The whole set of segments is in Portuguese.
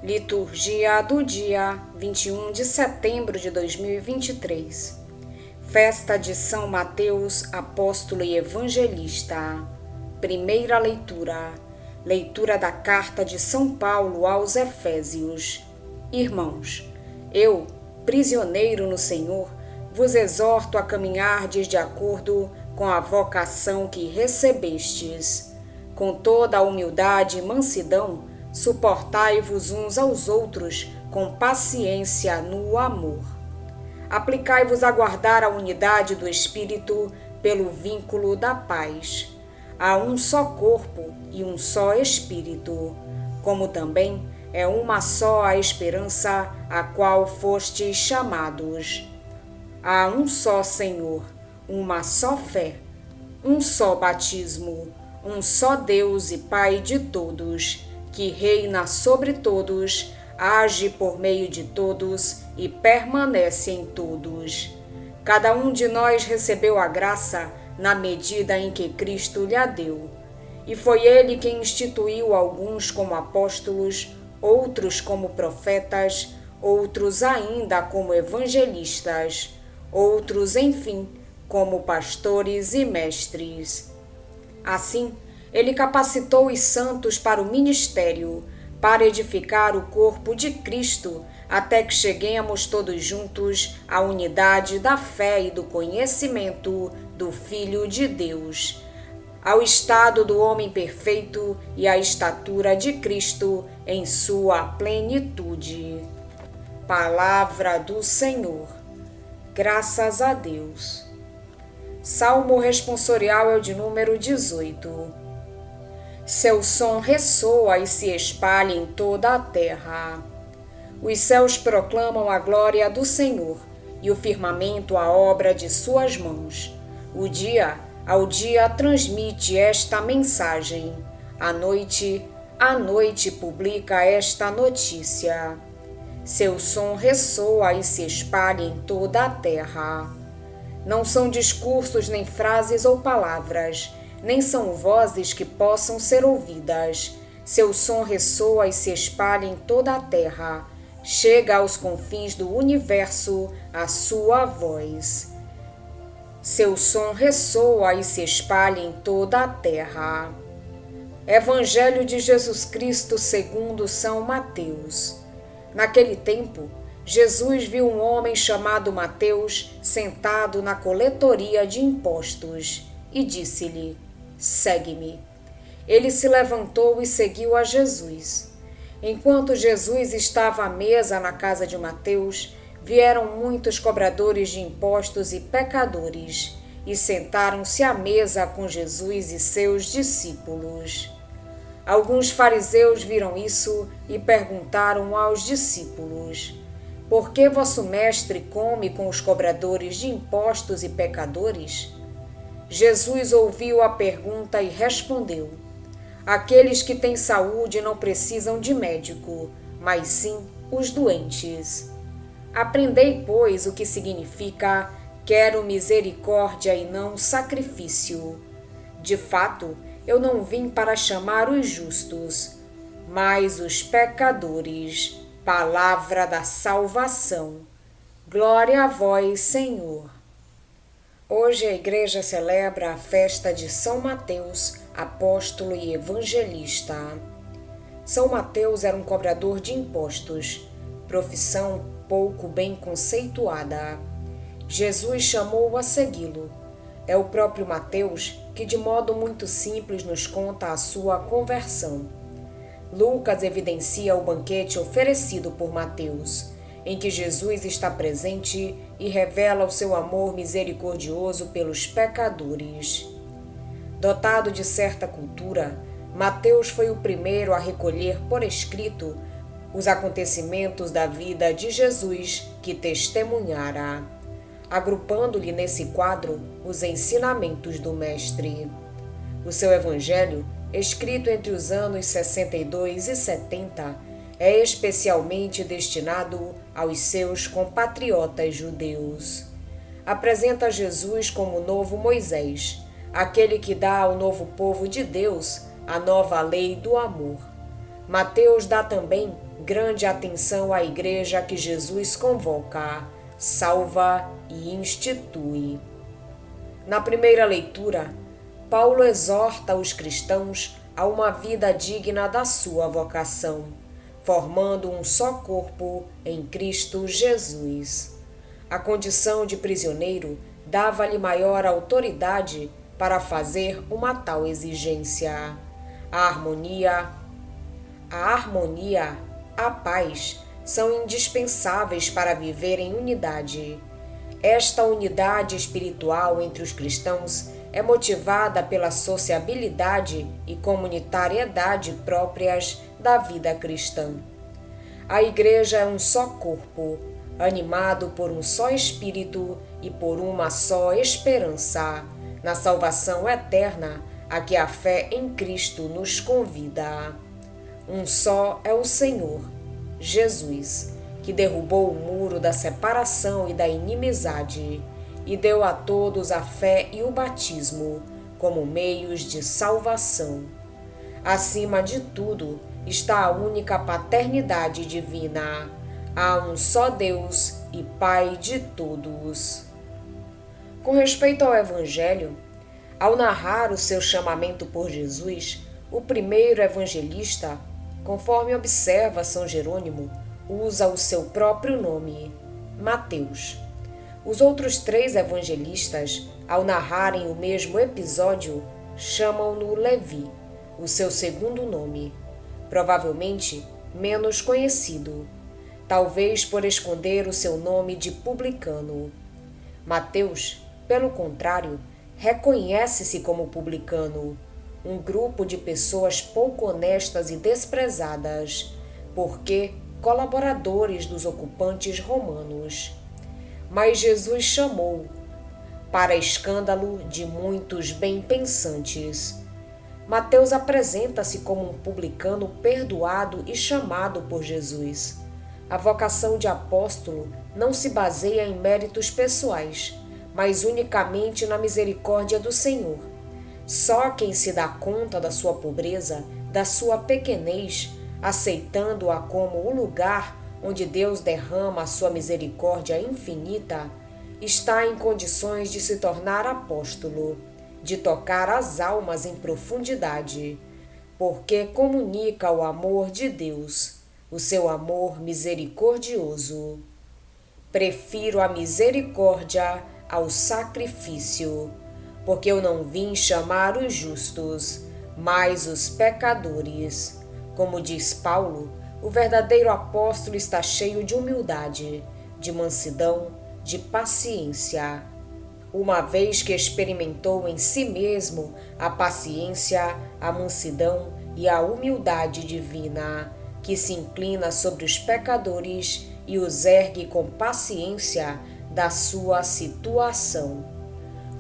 Liturgia do dia 21 de setembro de 2023. Festa de São Mateus, apóstolo e evangelista. Primeira leitura. Leitura da carta de São Paulo aos Efésios. Irmãos, eu, prisioneiro no Senhor, vos exorto a caminhardes de acordo com a vocação que recebestes. Com toda a humildade e mansidão, suportai-vos uns aos outros com paciência no amor. Aplicai-vos a guardar a unidade do Espírito pelo vínculo da paz. Há um só corpo e um só Espírito, como também é uma só a esperança a qual fostes chamados. Há um só Senhor, uma só fé, um só batismo, um só Deus e Pai de todos, que reina sobre todos, age por meio de todos e permanece em todos. Cada um de nós recebeu a graça na medida em que Cristo lhe a deu. E foi Ele quem instituiu alguns como apóstolos, outros como profetas, outros ainda como evangelistas, outros, enfim, como pastores e mestres. Assim, Ele capacitou os santos para o ministério, para edificar o corpo de Cristo, até que cheguemos todos juntos à unidade da fé e do conhecimento do Filho de Deus, ao estado do homem perfeito e à estatura de Cristo em sua plenitude. Palavra do Senhor. Graças a Deus. Salmo responsorial é o de número 18. Seu som ressoa e se espalha em toda a terra. Os céus proclamam a glória do Senhor e o firmamento a obra de suas mãos. O dia ao dia transmite esta mensagem. A noite publica esta notícia. Seu som ressoa e se espalha em toda a terra. Não são discursos, nem frases ou palavras, nem são vozes que possam ser ouvidas. Seu som ressoa e se espalha em toda a terra. Chega aos confins do universo a sua voz. Seu som ressoa e se espalha em toda a terra. Evangelho de Jesus Cristo segundo São Mateus. Naquele tempo, Jesus viu um homem chamado Mateus sentado na coletoria de impostos e disse-lhe: "Segue-me." Ele se levantou e seguiu a Jesus. Enquanto Jesus estava à mesa na casa de Mateus, vieram muitos cobradores de impostos e pecadores e sentaram-se à mesa com Jesus e seus discípulos. Alguns fariseus viram isso e perguntaram aos discípulos: "Por que vosso mestre come com os cobradores de impostos e pecadores?" Jesus ouviu a pergunta e respondeu: "Aqueles que têm saúde não precisam de médico, mas sim os doentes. Aprendei, pois, o que significa: quero misericórdia e não sacrifício. De fato, eu não vim para chamar os justos, mas os pecadores." Palavra da salvação. Glória a vós, Senhor. Hoje a Igreja celebra a festa de São Mateus, apóstolo e evangelista. São Mateus era um cobrador de impostos, profissão pouco bem conceituada. Jesus chamou-o a segui-lo. É o próprio Mateus que, de modo muito simples, nos conta a sua conversão. Lucas evidencia o banquete oferecido por Mateus, em que Jesus está presente e revela o seu amor misericordioso pelos pecadores. Dotado de certa cultura, Mateus foi o primeiro a recolher por escrito os acontecimentos da vida de Jesus que testemunhara, agrupando-lhe nesse quadro os ensinamentos do Mestre. O seu Evangelho, escrito entre os anos 62 e 70, é especialmente destinado aos seus compatriotas judeus. Apresenta Jesus como o novo Moisés, aquele que dá ao novo povo de Deus a nova lei do amor. Mateus dá também grande atenção à igreja que Jesus convoca, salva e institui. Na primeira leitura, Paulo exorta os cristãos a uma vida digna da sua vocação, formando um só corpo em Cristo Jesus. A condição de prisioneiro dava-lhe maior autoridade para fazer uma tal exigência. A harmonia, a paz são indispensáveis para viver em unidade. Esta unidade espiritual entre os cristãos é motivada pela sociabilidade e comunitariedade próprias da vida cristã. A Igreja é um só corpo, animado por um só Espírito e por uma só esperança, na salvação eterna a que a fé em Cristo nos convida. Um só é o Senhor, Jesus, que derrubou o muro da separação e da inimizade e deu a todos a fé e o batismo como meios de salvação. Acima de tudo está a única paternidade divina. Há um só Deus e Pai de todos. Com respeito ao Evangelho, ao narrar o seu chamamento por Jesus, o primeiro evangelista, conforme observa São Jerônimo, usa o seu próprio nome, Mateus. Os outros 3 evangelistas, ao narrarem o mesmo episódio, chamam-no Levi, o seu segundo nome, provavelmente menos conhecido, talvez por esconder o seu nome de publicano. Mateus, pelo contrário, reconhece-se como publicano, um grupo de pessoas pouco honestas e desprezadas, porque colaboradores dos ocupantes romanos. Mas Jesus chamou, para escândalo de muitos bem-pensantes. Mateus apresenta-se como um publicano perdoado e chamado por Jesus. A vocação de apóstolo não se baseia em méritos pessoais, mas unicamente na misericórdia do Senhor. Só quem se dá conta da sua pobreza, da sua pequenez, aceitando-a como o lugar onde Deus derrama a sua misericórdia infinita, está em condições de se tornar apóstolo, de tocar as almas em profundidade, porque comunica o amor de Deus, o seu amor misericordioso. Prefiro a misericórdia ao sacrifício, porque eu não vim chamar os justos, mas os pecadores. Como diz Paulo, o verdadeiro apóstolo está cheio de humildade, de mansidão, de paciência. Uma vez que experimentou em si mesmo a paciência, a mansidão e a humildade divina, que se inclina sobre os pecadores e os ergue com paciência da sua situação.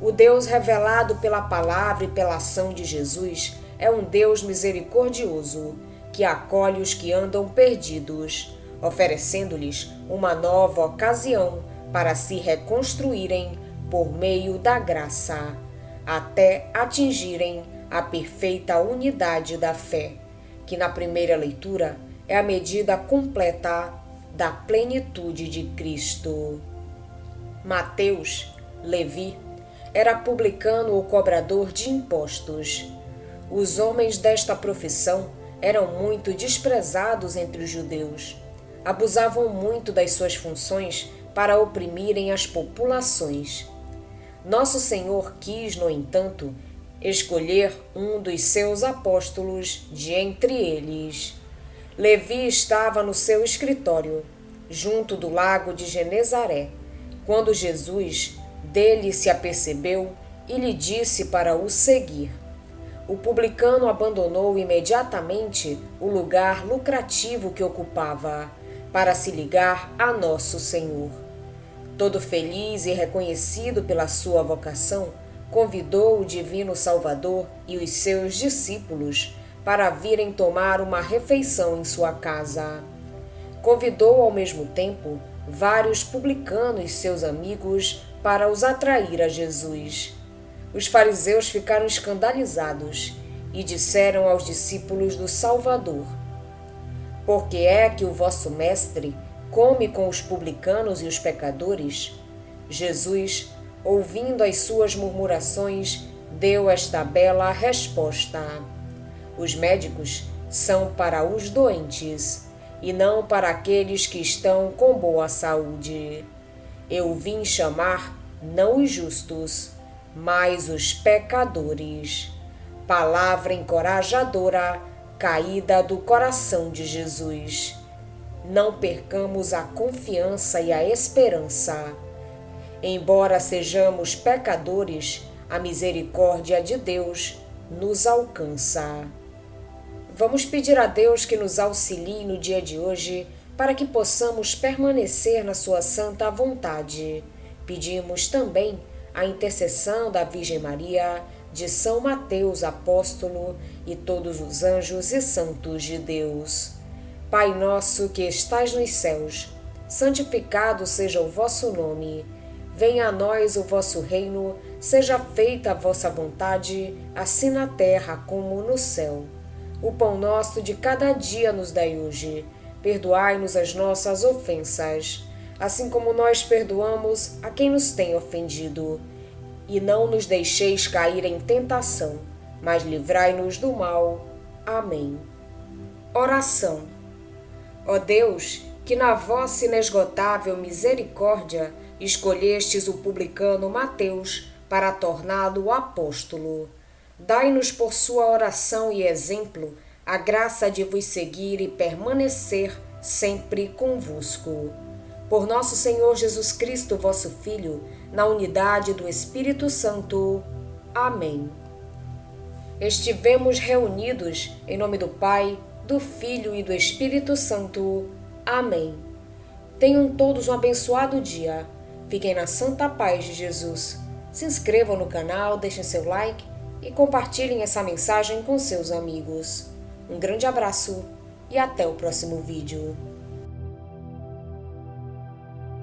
O Deus revelado pela palavra e pela ação de Jesus é um Deus misericordioso, que acolhe os que andam perdidos, oferecendo-lhes uma nova ocasião para se reconstruírem por meio da graça, até atingirem a perfeita unidade da fé, que na primeira leitura é a medida completa da plenitude de Cristo. Mateus, Levi, era publicano ou cobrador de impostos. Os homens desta profissão eram muito desprezados entre os judeus. Abusavam muito das suas funções para oprimirem as populações. Nosso Senhor quis, no entanto, escolher um dos seus apóstolos de entre eles. Levi estava no seu escritório, junto do lago de Genezaré, quando Jesus dele se apercebeu e lhe disse para o seguir. O publicano abandonou imediatamente o lugar lucrativo que ocupava para se ligar a Nosso Senhor. Todo feliz e reconhecido pela sua vocação, convidou o Divino Salvador e os seus discípulos para virem tomar uma refeição em sua casa. Convidou ao mesmo tempo vários publicanos, seus amigos, para os atrair a Jesus. Os fariseus ficaram escandalizados e disseram aos discípulos do Salvador: Por que é que o vosso mestre come com os publicanos e os pecadores? Jesus, ouvindo as suas murmurações, deu esta bela resposta: os médicos são para os doentes, e não para aqueles que estão com boa saúde. Eu vim chamar não os justos, mas os pecadores. Palavra encorajadora, caída do coração de Jesus. Não percamos a confiança e a esperança. Embora sejamos pecadores, a misericórdia de Deus nos alcança. Vamos pedir a Deus que nos auxilie no dia de hoje para que possamos permanecer na sua santa vontade. Pedimos também a intercessão da Virgem Maria, de São Mateus apóstolo e todos os anjos e santos de Deus. Pai nosso que estais nos céus, santificado seja o vosso nome. Venha a nós o vosso reino, seja feita a vossa vontade, assim na terra como no céu. O pão nosso de cada dia nos dai hoje. Perdoai-nos as nossas ofensas, assim como nós perdoamos a quem nos tem ofendido. E não nos deixeis cair em tentação, mas livrai-nos do mal. Amém. Oração. Ó Deus, que na vossa inesgotável misericórdia escolhestes o publicano Mateus para torná-lo apóstolo, dai-nos por sua oração e exemplo a graça de vos seguir e permanecer sempre convosco. Por nosso Senhor Jesus Cristo, vosso Filho, na unidade do Espírito Santo. Amém. Estivemos reunidos em nome do Pai, do Filho e do Espírito Santo. Amém. Tenham todos um abençoado dia. Fiquem na santa paz de Jesus. Se inscrevam no canal, deixem seu like e compartilhem essa mensagem com seus amigos. Um grande abraço e até o próximo vídeo.